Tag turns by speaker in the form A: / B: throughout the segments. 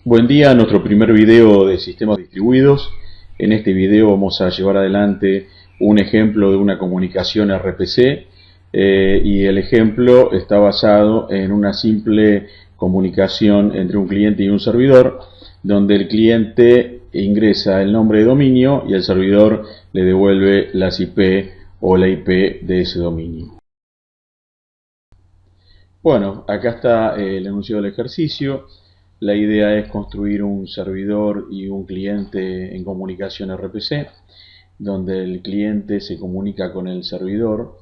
A: Buen día, nuestro primer video de sistemas distribuidos. En este video vamos a llevar adelante un ejemplo de una comunicación RPC y el ejemplo está basado en una simple comunicación entre un cliente y un servidor, donde el cliente ingresa el nombre de dominio y el servidor le devuelve las IP o la IP de ese dominio. Bueno, acá está el enunciado del ejercicio. La idea es construir un servidor y un cliente en comunicación RPC, donde el cliente se comunica con el servidor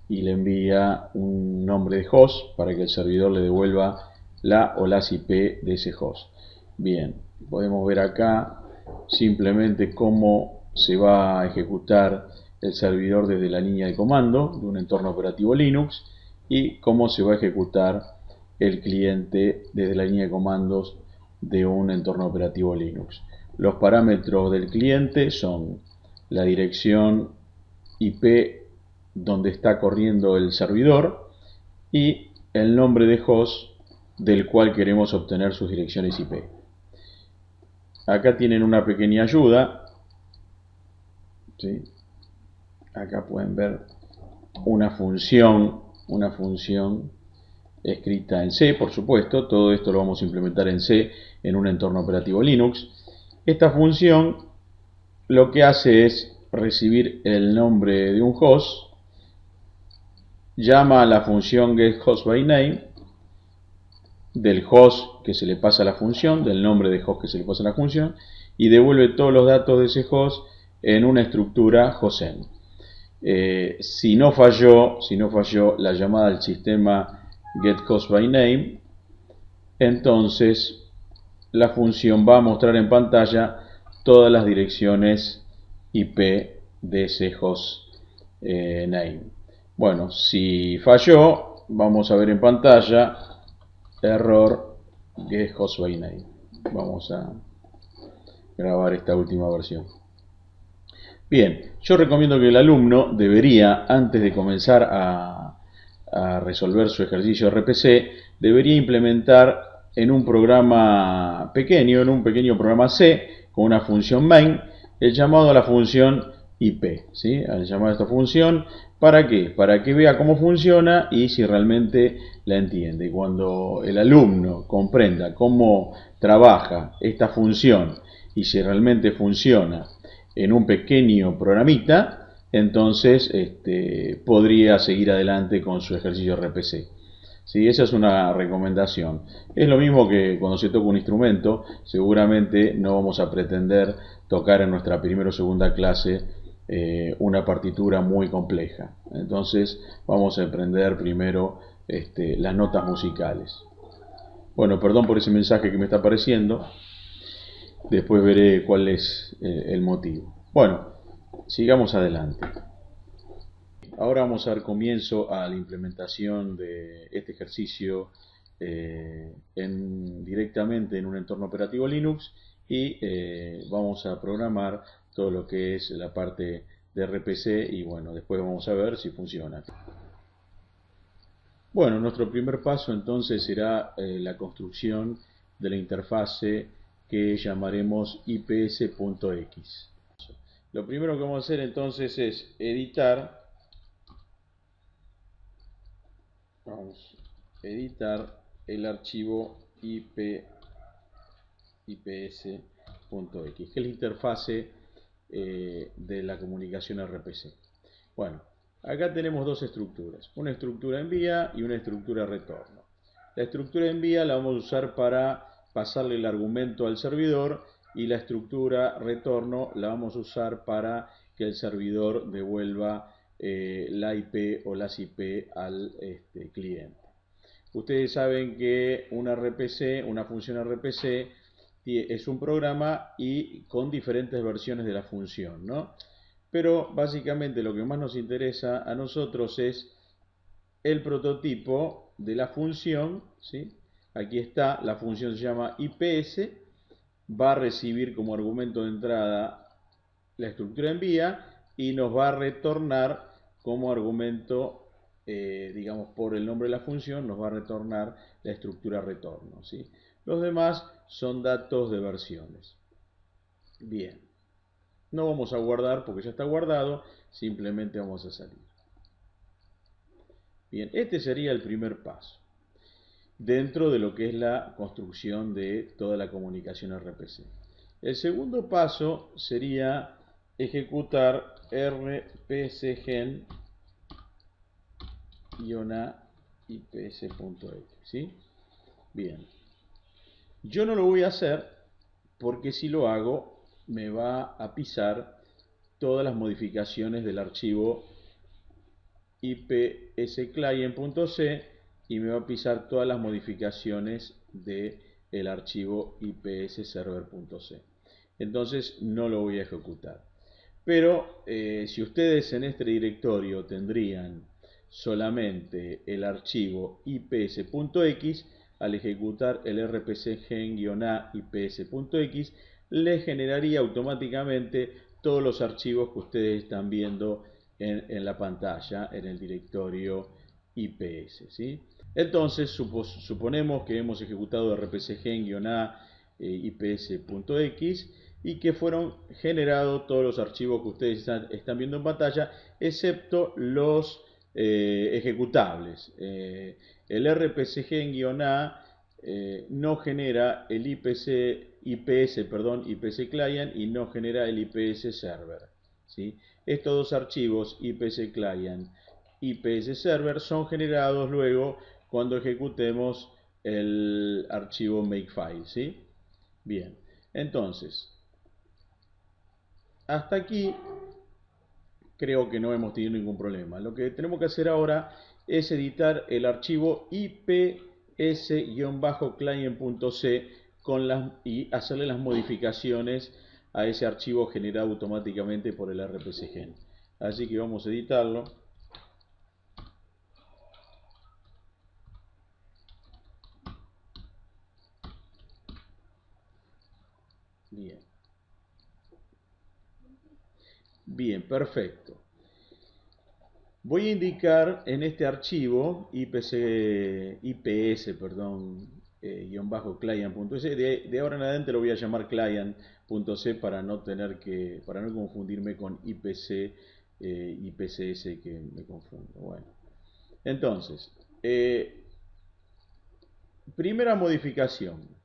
A: y le envía un nombre de host para que el servidor le devuelva la o las IP de ese host. Bien, podemos ver acá simplemente cómo se va a ejecutar el servidor desde la línea de comando de un entorno operativo Linux y cómo se va a ejecutar el cliente desde la línea de comandos de un entorno operativo Linux. Los parámetros del cliente son la dirección IP donde está corriendo el servidor y el nombre de host del cual queremos obtener sus direcciones IP. Acá tienen una pequeña ayuda, ¿sí? Acá pueden ver una función escrita en C, por supuesto. Todo esto lo vamos a implementar en C en un entorno operativo Linux. Esta función lo que hace es recibir el nombre de un host, llama a la función getHostByName del host que se le pasa a la función, del nombre de host que se le pasa a la función, y devuelve todos los datos de ese host en una estructura hostend. Si no falló la llamada al sistema getHostByName, entonces la función va a mostrar en pantalla todas las direcciones IP de ese host name. Bueno, si falló, vamos a ver en pantalla error getHostByName. Vamos a grabar esta última versión. Bien, yo recomiendo que el alumno debería, antes de comenzar a resolver su ejercicio RPC, debería implementar en un programa pequeño, en un pequeño programa C, con una función main, el llamado a la función IP, ¿sí? Al llamado a esta función, ¿para qué? Para que vea cómo funciona y si realmente la entiende. Cuando el alumno comprenda cómo trabaja esta función y si realmente funciona en un pequeño programita, entonces podría seguir adelante con su ejercicio RPC. ¿Sí? Esa es una recomendación. Es lo mismo que cuando se toca un instrumento, seguramente no vamos a pretender tocar en nuestra primera o segunda clase una partitura muy compleja. Entonces vamos a aprender primero las notas musicales. Bueno, perdón por ese mensaje que me está apareciendo. Después veré cuál es el motivo. Bueno, sigamos adelante. Ahora vamos a dar comienzo a la implementación de este ejercicio directamente en un entorno operativo Linux y vamos a programar todo lo que es la parte de RPC y bueno, después vamos a ver si funciona. Bueno, nuestro primer paso entonces será la construcción de la interfase que llamaremos ips.x. Lo primero que vamos a hacer entonces es editar, el archivo ips.x, que es la interfase de la comunicación RPC. Bueno, acá tenemos dos estructuras, una estructura envía y una estructura retorno. La estructura envía la vamos a usar para pasarle el argumento al servidor y la estructura retorno la vamos a usar para que el servidor devuelva la IP o las IP al cliente. Ustedes saben que una RPC, una función RPC, es un programa y con diferentes versiones de la función, ¿no? Pero básicamente lo que más nos interesa a nosotros es el prototipo de la función, ¿sí? Aquí está, la función se llama IPS, va a recibir como argumento de entrada la estructura envía y nos va a retornar como argumento, digamos por el nombre de la función, nos va a retornar la estructura retorno, ¿sí? Los demás son datos de versiones. Bien, no vamos a guardar porque ya está guardado, simplemente vamos a salir. Bien, este sería el primer paso dentro de lo que es la construcción de toda la comunicación RPC. El segundo paso sería ejecutar rpcgen-a ips.x, ¿sí? Bien, yo no lo voy a hacer porque si lo hago me va a pisar todas las modificaciones del archivo ipsclient.c y me va a pisar todas las modificaciones del archivo ipsserver.c. Entonces no lo voy a ejecutar. Pero si ustedes en este directorio tendrían solamente el archivo ips.x, al ejecutar el rpcgen-a ips.x, le generaría automáticamente todos los archivos que ustedes están viendo en la pantalla, en el directorio IPS, ¿sí? Entonces, suponemos que hemos ejecutado rpcgen-a ips.x y que fueron generados todos los archivos que ustedes están viendo en pantalla, excepto los ejecutables. El rpcgen-a no genera el IPS client y no genera el IPS server, ¿sí? Estos dos archivos, IPS client, IPS server, son generados luego cuando ejecutemos el archivo makefile, ¿sí? Bien, entonces, hasta aquí creo que no hemos tenido ningún problema. Lo que tenemos que hacer ahora es editar el archivo ips-client.c y hacerle las modificaciones a ese archivo generado automáticamente por el rpcgen. Así que vamos a editarlo. Bien. Bien, perfecto. Voy a indicar en este archivo ips, client.c, de ahora en adelante lo voy a llamar client.c para no confundirme con ipc, ipcs, que me confundo. Bueno, entonces, primera modificación.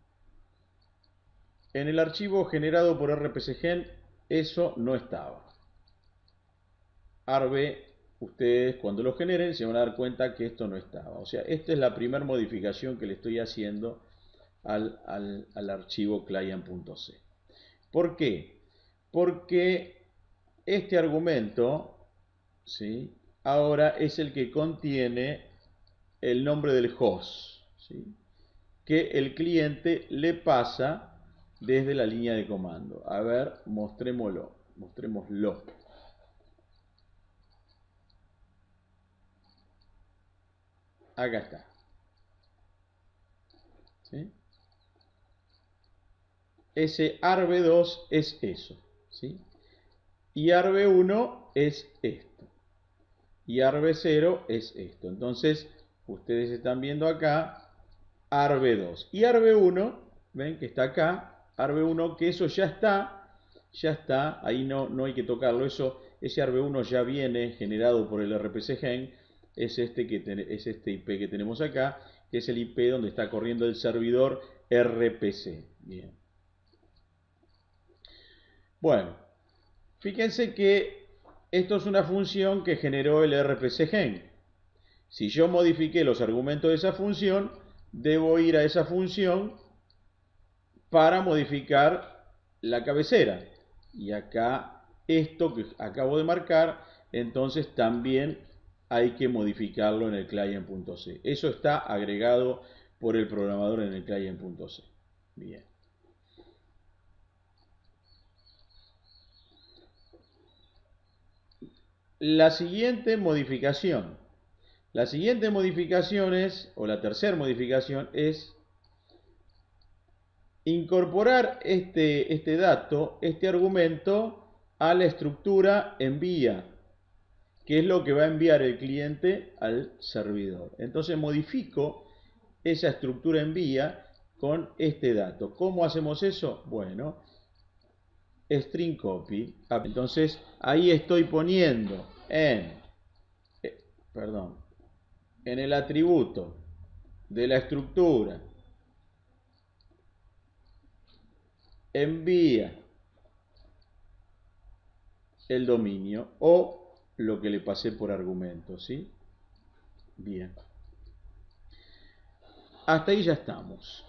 A: En el archivo generado por rpcgen eso no estaba. Arb, ustedes cuando lo generen se van a dar cuenta que esto no estaba. O sea, esta es la primera modificación que le estoy haciendo al archivo client.c. ¿Por qué? Porque este argumento, ¿sí?, ahora es el que contiene el nombre del host, ¿sí?, que el cliente le pasa desde la línea de comando. A ver, mostrémoslo. Acá está. ¿Sí? Ese arb2 es eso, ¿sí? Y arb1 es esto. Y arb0 es esto. Entonces, ustedes están viendo acá arb2. Y arb1, ven que está acá, arb1, que eso ya está, ahí no hay que tocarlo. Ese arb1 ya viene generado por el rpcgen. Es este IP que tenemos acá, que es el IP donde está corriendo el servidor RPC. Bien. Bueno, fíjense que esto es una función que generó el rpcgen. Si yo modifiqué los argumentos de esa función, debo ir a esa función para modificar la cabecera. Y acá, esto que acabo de marcar, entonces también hay que modificarlo en el client.c. Eso está agregado por el programador en el client.c. Bien. La siguiente modificación es, o la tercera modificación es incorporar este dato, este argumento, a la estructura envía, que es lo que va a enviar el cliente al servidor. Entonces modifico esa estructura envía con este dato. ¿Cómo hacemos eso? Bueno, string copy. Entonces ahí estoy poniendo en el atributo de la estructura envía el dominio o lo que le pasé por argumento, ¿sí? Bien. Hasta ahí ya estamos.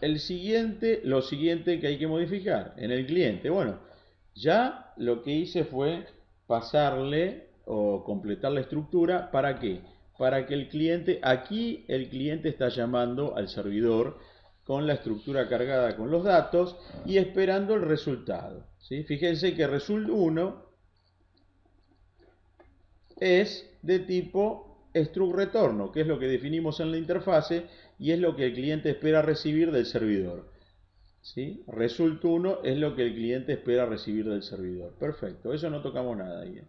A: Lo siguiente que hay que modificar en el cliente. Bueno, ya lo que hice fue pasarle o completar la estructura. ¿Para qué? Para que el cliente, aquí el cliente está llamando al servidor con la estructura cargada con los datos y esperando el resultado, ¿sí? Fíjense que result1 es de tipo struct retorno, que es lo que definimos en la interfase y es lo que el cliente espera recibir del servidor. ¿Sí? Result1 es lo que el cliente espera recibir del servidor. Perfecto, eso no tocamos nada ahí.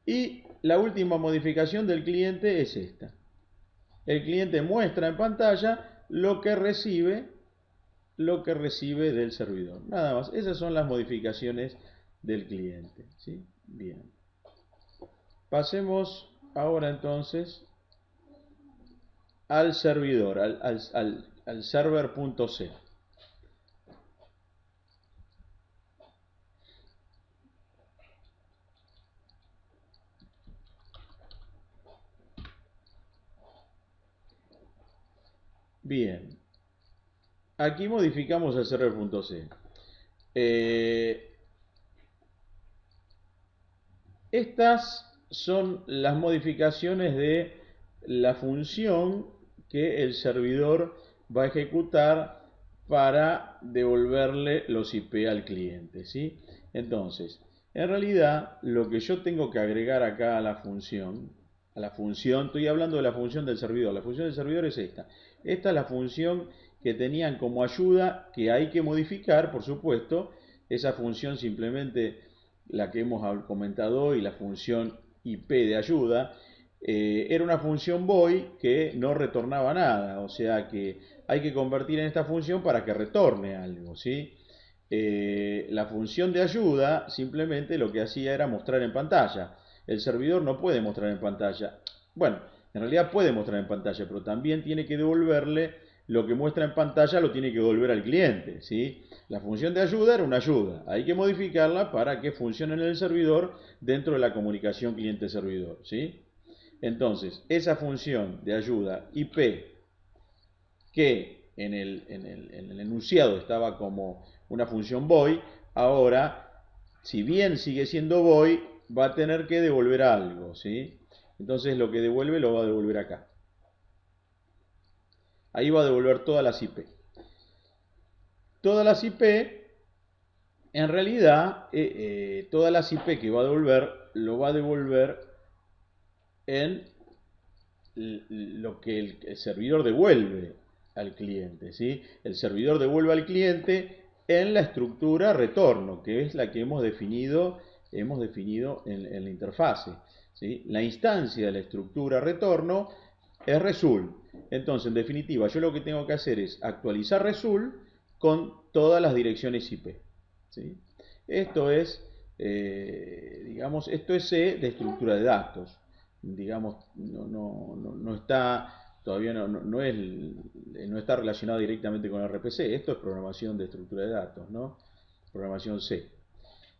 A: Y la última modificación del cliente es esta. El cliente muestra en pantalla lo que recibe del servidor. Nada más, esas son las modificaciones del cliente. ¿Sí? Bien. Pasemos ahora entonces al servidor, al server.c. Bien, aquí modificamos el server.c. Estas son las modificaciones de la función que el servidor va a ejecutar para devolverle los IP al cliente, ¿sí? Entonces, en realidad, lo que yo tengo que agregar acá a la función, estoy hablando de la función del servidor. La función del servidor es esta. Esta es la función que tenían como ayuda, que hay que modificar, por supuesto. Esa función simplemente, la que hemos comentado hoy, la función IP de ayuda, era una función void que no retornaba nada, o sea que hay que convertir en esta función para que retorne algo, ¿sí? La función de ayuda simplemente lo que hacía era mostrar en pantalla. El servidor no puede mostrar en pantalla. Bueno, en realidad puede mostrar en pantalla, pero también tiene que devolverle lo que muestra en pantalla, lo tiene que devolver al cliente, ¿sí? La función de ayuda era una ayuda. Hay que modificarla para que funcione en el servidor dentro de la comunicación cliente-servidor, ¿sí? Entonces, esa función de ayuda IP que en el enunciado estaba como una función void, ahora, si bien sigue siendo void, va a tener que devolver algo, ¿sí? Entonces lo que devuelve lo va a devolver acá. Ahí va a devolver todas las IP. Todas las IP, en realidad, todas las IP que va a devolver, lo va a devolver en lo que el servidor devuelve al cliente, ¿sí? El servidor devuelve al cliente en la estructura retorno, que es la que hemos definido en la interfase, ¿sí? La instancia de la estructura retorno es result. Entonces, en definitiva, yo lo que tengo que hacer es actualizar result con todas las direcciones IP, ¿sí? Esto es, digamos, esto es C de estructura de datos. Digamos, no está, todavía no está relacionado directamente con RPC. Esto es programación de estructura de datos, ¿no? Programación C.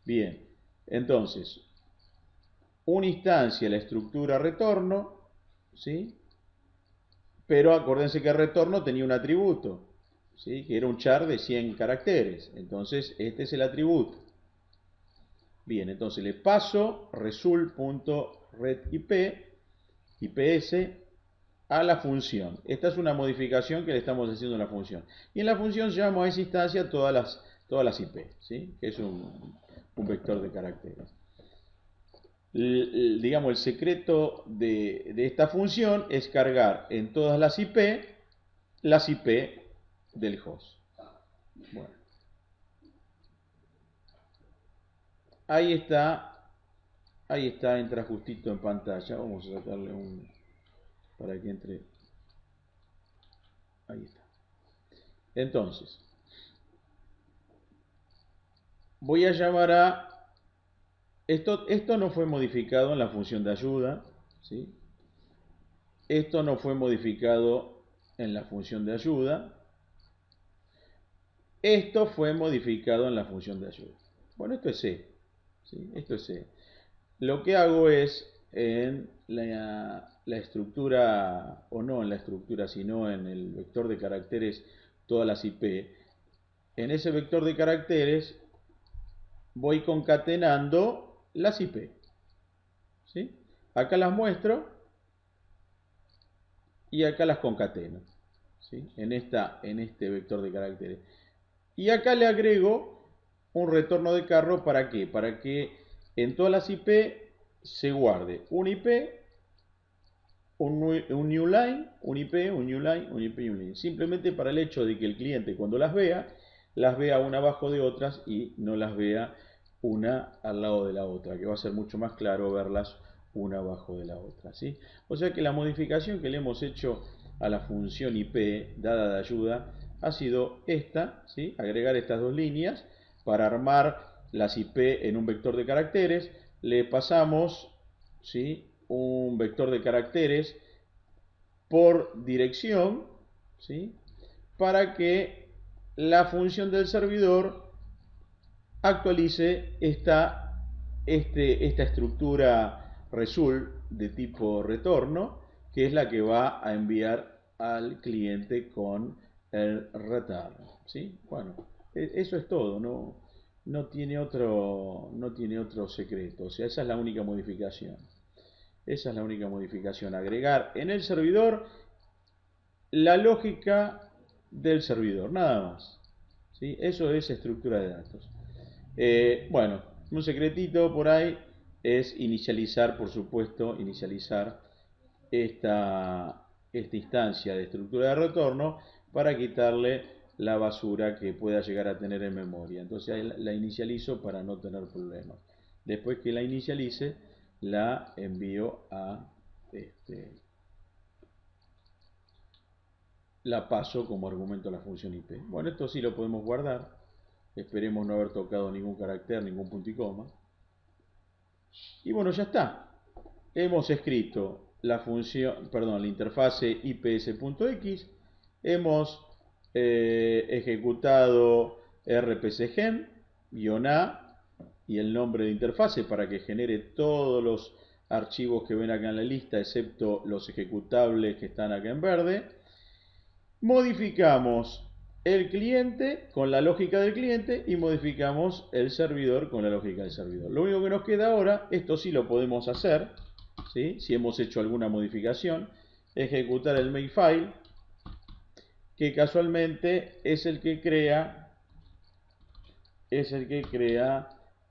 A: Bien, entonces, una instancia, la estructura retorno, ¿sí? Pero acuérdense que retorno tenía un atributo, ¿sí? Que era un char de 100 caracteres. Entonces, este es el atributo. Bien, entonces le paso result.readIP, IPS, a la función. Esta es una modificación que le estamos haciendo a la función. Y en la función llamo a esa instancia todas las IP, ¿sí? Que es un vector de caracteres. Digamos, el secreto de esta función es cargar en todas las IP del host. Bueno. Ahí está, entra justito en pantalla. Vamos a sacarle para que entre. Ahí está. Entonces, voy a llamar a... Esto no fue modificado en la función de ayuda, ¿sí? Esto no fue modificado en la función de ayuda. Esto fue modificado en la función de ayuda. Bueno, esto es C, ¿sí? Esto es C. Lo que hago es, en la estructura, o no en la estructura, sino en el vector de caracteres, todas las IP, en ese vector de caracteres voy concatenando las IP, ¿sí? Acá las muestro y acá las concateno, ¿sí? En este vector de caracteres. Y acá le agrego un retorno de carro, ¿para qué? Para que en todas las IP se guarde un IP, un new line, un IP, un new line, un IP y un line. Simplemente para el hecho de que el cliente cuando las vea una abajo de otras y no las vea una al lado de la otra, que va a ser mucho más claro verlas una abajo de la otra, ¿sí? O sea que la modificación que le hemos hecho a la función IP dada de ayuda ha sido esta, ¿sí? Agregar estas dos líneas para armar las IP en un vector de caracteres. Le pasamos, ¿sí?, un vector de caracteres por dirección, ¿sí?, para que la función del servidor actualice esta estructura result de tipo retorno, que es la que va a enviar al cliente con el return, ¿sí? Bueno, eso es todo, no tiene otro secreto, o sea, esa es la única modificación. Esa es la única modificación, agregar en el servidor la lógica del servidor, nada más, ¿sí? Eso es estructura de datos. Bueno, un secretito por ahí es inicializar, por supuesto, inicializar esta instancia de estructura de retorno para quitarle la basura que pueda llegar a tener en memoria. Entonces la inicializo para no tener problemas. Después que la inicialice, la envío a la paso como argumento a la función IP. Bueno, esto sí lo podemos guardar. Esperemos no haber tocado ningún carácter, ningún punto y coma. Y bueno, ya está. Hemos escrito la función, perdón, la interfase ips.x. Hemos ejecutado rpcgen-a y el nombre de interfase para que genere todos los archivos que ven acá en la lista, excepto los ejecutables que están acá en verde. Modificamos el cliente con la lógica del cliente y modificamos el servidor con la lógica del servidor. Lo único que nos queda ahora, esto sí lo podemos hacer, ¿sí?, si hemos hecho alguna modificación, ejecutar el makefile, que casualmente es el que crea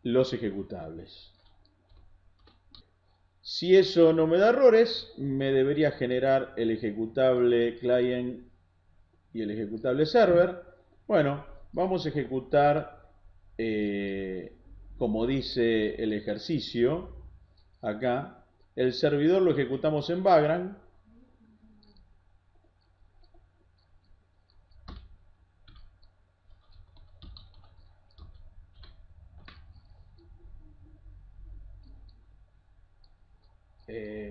A: los ejecutables. Si eso no me da errores, me debería generar el ejecutable client y el ejecutable server. Bueno, vamos a ejecutar como dice el ejercicio acá. El servidor lo ejecutamos en Vagrant.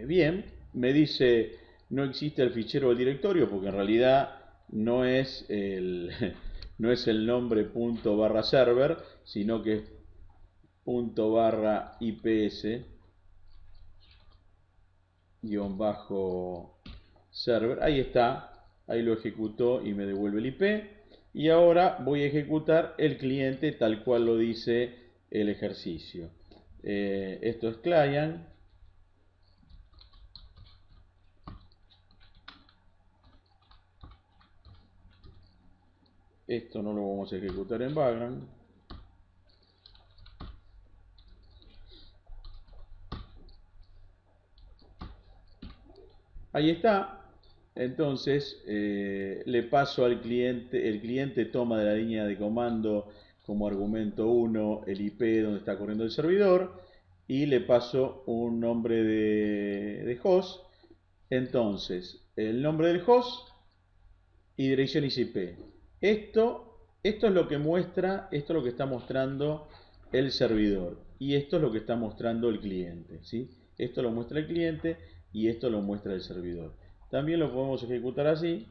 A: Bien, me dice no existe el fichero del directorio porque en realidad no es el nombre ./server, sino que es ./ips-server. Ahí está, ahí lo ejecutó y me devuelve el IP. Y ahora voy a ejecutar el cliente tal cual lo dice el ejercicio. Esto es client. Esto no lo vamos a ejecutar en Vagrant. Ahí está. Entonces le paso al cliente, el cliente toma de la línea de comando como argumento 1 el IP donde está corriendo el servidor y le paso un nombre de host. Entonces el nombre del host y dirección IP. Esto es lo que muestra, esto es lo que está mostrando el servidor y esto es lo que está mostrando el cliente, ¿sí? Esto lo muestra el cliente y esto lo muestra el servidor. También lo podemos ejecutar así.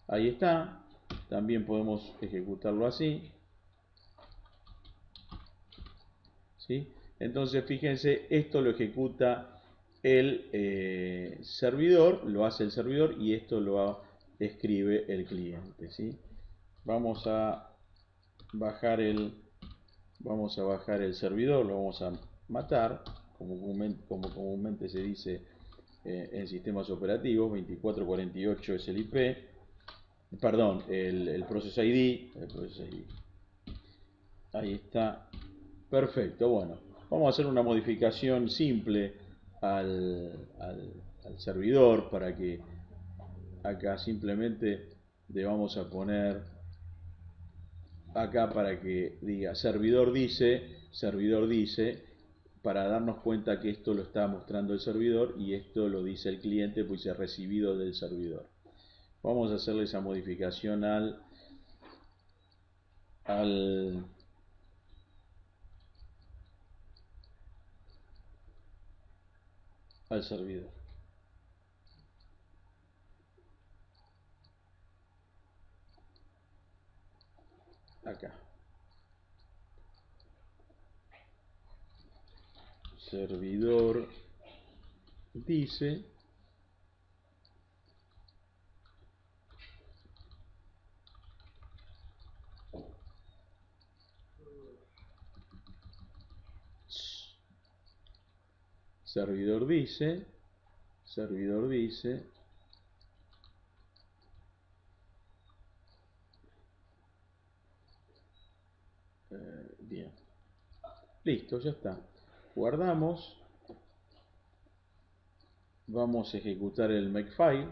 A: Ahí está. También podemos ejecutarlo así. ¿Sí? Entonces fíjense, esto lo ejecuta el servidor, lo hace el servidor y esto lo escribe el cliente, ¿sí? Vamos a bajar el servidor, lo vamos a matar, como comúnmente se dice en sistemas operativos. 2448 es el IP, perdón, el process ID, ahí está. Perfecto, bueno, vamos a hacer una modificación simple al servidor para que acá simplemente le vamos a poner acá para que diga servidor dice, para darnos cuenta que esto lo está mostrando el servidor y esto lo dice el cliente, pues es recibido del servidor. Vamos a hacerle esa modificación al servidor. Acá. Servidor dice servidor dice bien, listo, ya está. Guardamos, vamos a ejecutar el makefile.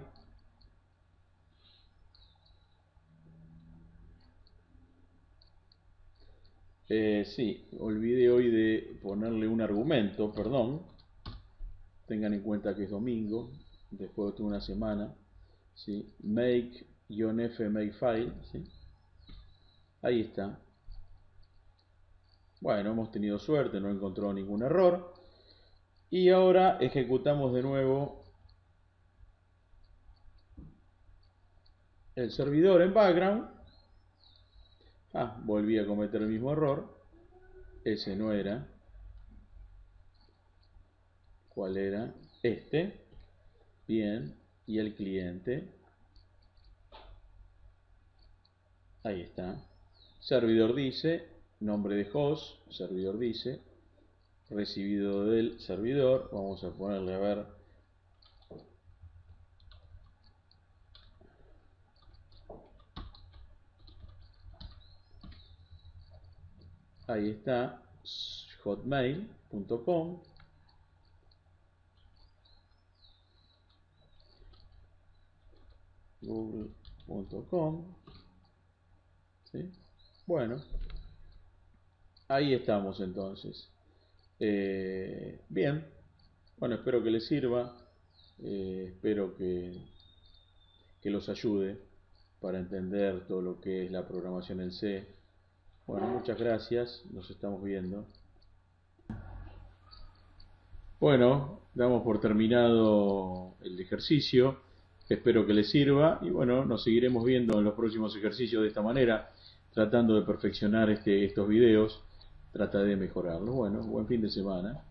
A: Sí, olvidé hoy de ponerle un argumento, perdón. Tengan en cuenta que es domingo, después de toda una semana. ¿Sí? Make-f makefile, ¿sí? Ahí está. Bueno, hemos tenido suerte, no encontró ningún error. Y ahora ejecutamos de nuevo el servidor en background. Volví a cometer el mismo error. Ese no era. ¿Cuál era? Este. Bien. Y el cliente. Ahí está. Servidor dice, nombre de host, servidor dice, recibido del servidor. Vamos a ponerle a ver. Ahí está, hotmail.com. google.com. ¿Sí? Bueno, ahí estamos entonces. Bien, bueno, espero que les sirva, espero que los ayude para entender todo lo que es la programación en C. Bueno, muchas gracias, nos estamos viendo. Bueno, damos por terminado el ejercicio, espero que les sirva y bueno, nos seguiremos viendo en los próximos ejercicios de esta manera, tratando de perfeccionar estos videos, trata de mejorarlos. Bueno, buen fin de semana.